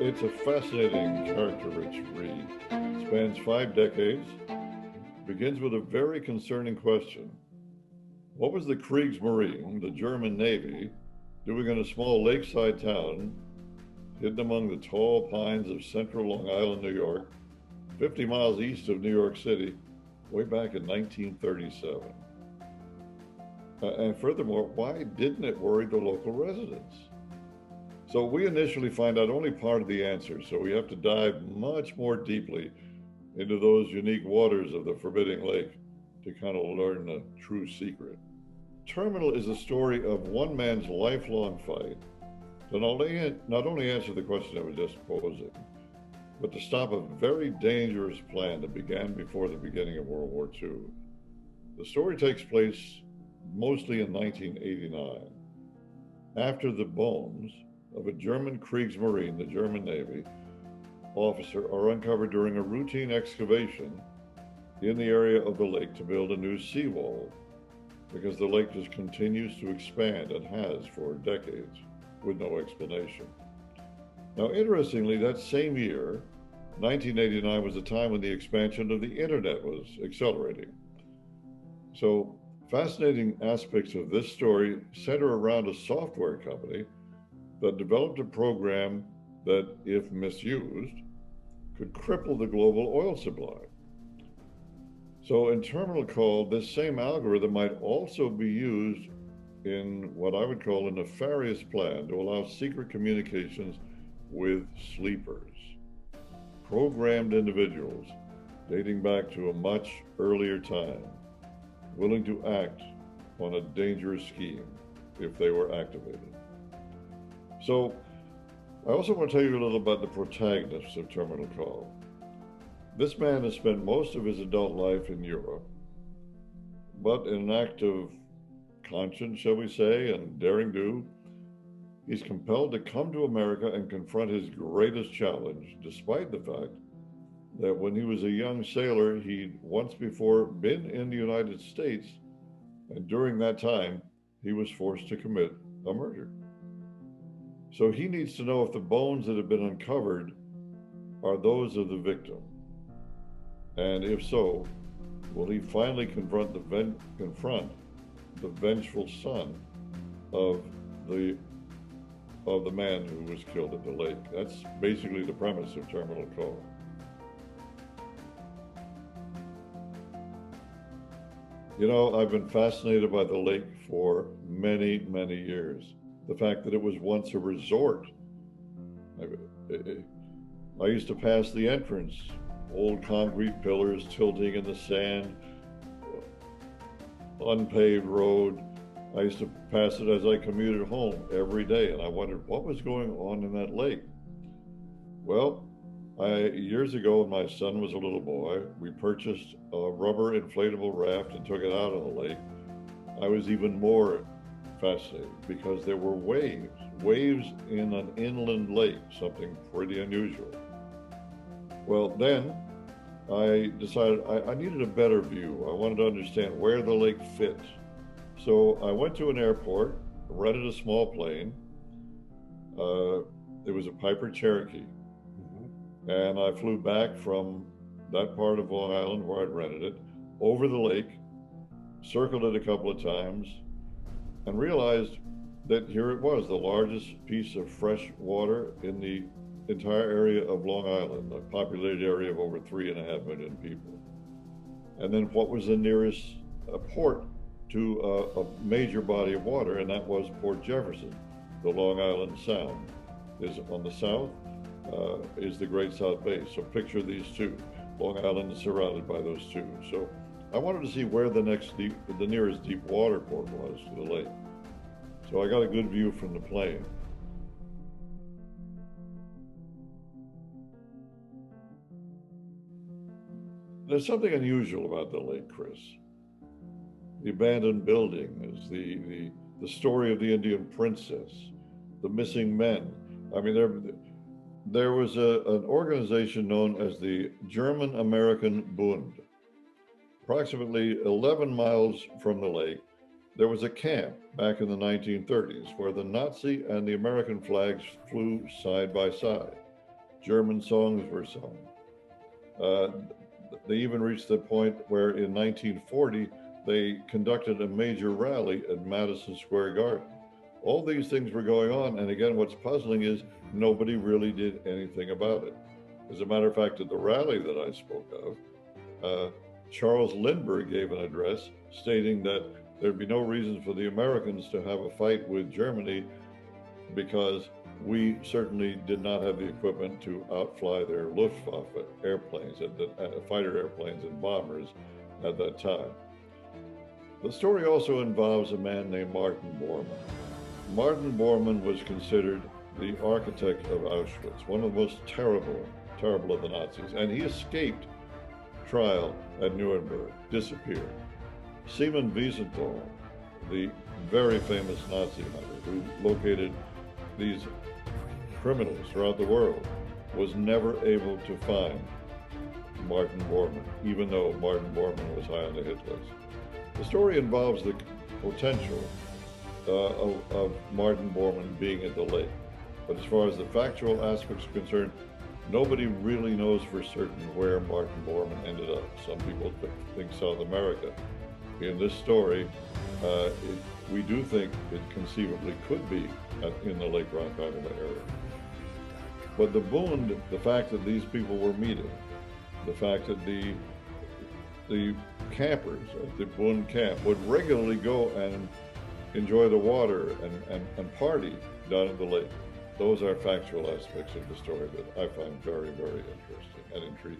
It's a fascinating, character-rich read. Spans 5 decades, begins with a very concerning question. What was the Kriegsmarine, the German Navy, doing in a small lakeside town hidden among the tall pines of central Long Island, New York, 50 miles east of New York City, way back in 1937? And furthermore, why didn't it worry the local residents? So we initially find out only part of the answer, so we have to dive much more deeply into those unique waters of the forbidding lake to kind of learn the true secret. Terminal is a story of one man's lifelong fight to not only answer the question I was just posing, but to stop a very dangerous plan that began before the beginning of World War II. The story takes place mostly in 1989, after the bones of a German Kriegsmarine, the German Navy, officer are uncovered during a routine excavation in the area of the lake to build a new seawall, because the lake just continues to expand and has for decades with no explanation. Now, interestingly, that same year, 1989, was the time when the expansion of the internet was accelerating. So, fascinating aspects of this story center around a software company that developed a program that, if misused, could cripple the global oil supply. So in Terminal Call, this same algorithm might also be used in what I would call a nefarious plan to allow secret communications with sleepers, programmed individuals dating back to a much earlier time, willing to act on a dangerous scheme if they were activated. So I also want to tell you a little about the protagonists of Terminal Call. This man has spent most of his adult life in Europe, but in an act of conscience, shall we say, and daring do, he's compelled to come to America and confront his greatest challenge, despite the fact that when he was a young sailor, he'd once before been in the United States, and during that time, he was forced to commit a murder. So he needs to know if the bones that have been uncovered are those of the victim. And if so, will he finally confront the vengeful son of the man who was killed at the lake? That's basically the premise of Terminal Call. You know, I've been fascinated by the lake for many, many years. The fact that it was once a resort. I used to pass the entrance, old concrete pillars tilting in the sand, unpaved road. I used to pass it as I commuted home every day, and I wondered what was going on in that lake. Well, years ago, when my son was a little boy, we purchased a rubber inflatable raft and took it out on the lake. I was even more fascinated because there were waves in an inland lake, something pretty unusual. Well, then I decided I needed a better view. I wanted to understand where the lake fit. So I went to an airport, rented a small plane. It was a Piper Cherokee. And I flew back from that part of Long Island where I'd rented it, over the lake, circled it a couple of times, and realized that here it was, the largest piece of fresh water in the entire area of Long Island, a populated area of over 3.5 million people. And then what was the nearest port to a major body of water, and that was Port Jefferson. The Long Island Sound is on the south, is the Great South Bay. So picture these two. Long Island is surrounded by those two. So I wanted to see where the nearest deep water port was to the lake. So I got a good view from the plane. There's something unusual about the lake, Chris. The abandoned buildings, the story of the Indian princess, the missing men. I mean, there was an organization known as the German American Bund. Approximately 11 miles from the lake, There was a camp back in the 1930s where the Nazi and the American flags flew side by side. German songs were sung. Uh, they even reached the point where in 1940 they conducted a major rally at Madison Square Garden. All these things were going on, and again, what's puzzling is nobody really did anything about it. As a matter of fact, at the rally that I spoke of, Charles Lindbergh gave an address stating that there'd be no reason for the Americans to have a fight with Germany because we certainly did not have the equipment to outfly their Luftwaffe airplanes, fighter airplanes and bombers at that time. The story also involves a man named Martin Bormann. Martin Bormann was considered the architect of Auschwitz, one of the most terrible of the Nazis, and he escaped trial at Nuremberg, disappeared. Simon Wiesenthal, the very famous Nazi hunter who located these criminals throughout the world, was never able to find Martin Bormann, even though Martin Bormann was high on the hit list. The story involves the potential of Martin Bormann being at the lake. But as far as the factual aspects are concerned, nobody really knows for certain where Martin Bormann ended up. Some people think South America. In this story, we do think it conceivably could be in the Lake Ronkonkoma area. But the Bund, the fact that these people were meeting, the fact that the campers at the Bund camp would regularly go and enjoy the water and party down at the lake. Those are factual aspects of the story that I find very, very interesting and intriguing.